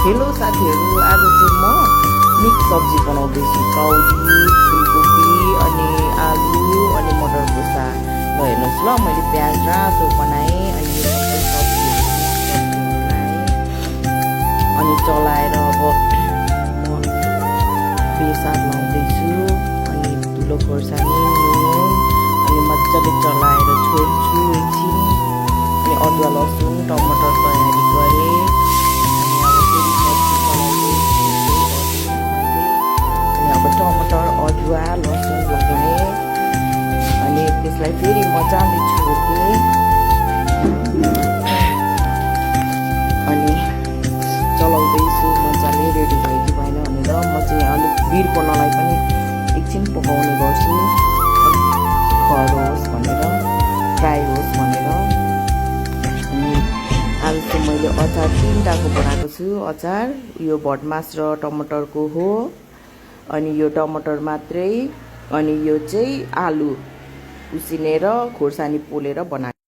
Hello साथीहरू, आज चाहिँ म मिक्स सब्जी बनाउँदैछु। कौडी, फुलकोपी अनि आलु अनि मटरको साग। ल हेर्नुहोस् ल, मैले प्याज रातो बनाएँ अनि यो सबै सब्जीहरू अनि चलाएर अब म बेसार लाउँदैछु अनि धुलो खोर्सानी नुन अनि मजाले चलाएर छोड्छु एकछिन अनि अदुवा लसुन टमाटर तयारी गरेँ। टमाटर अदुवा लसुन लगाएँ अनि त्यसलाई फेरि मजाले छोपेँ अनि चलाउँदैछु मजाले रेडी भयो कि भएन भनेर। म चाहिँ अलिक बिर्पनलाई पनि एकछिन पकाउने गर्छु खरोस् भनेर, फ्राई होस् भनेर। अनि आज चाहिँ मैले अचार 3टाको बनाएको छु। अचार यो भटमास र टमाटरको हो अनि यो टमाटर मात्रै अनि यो चाहिँ आलु उसिनेर खोर्सानी पोलेर बनाएको।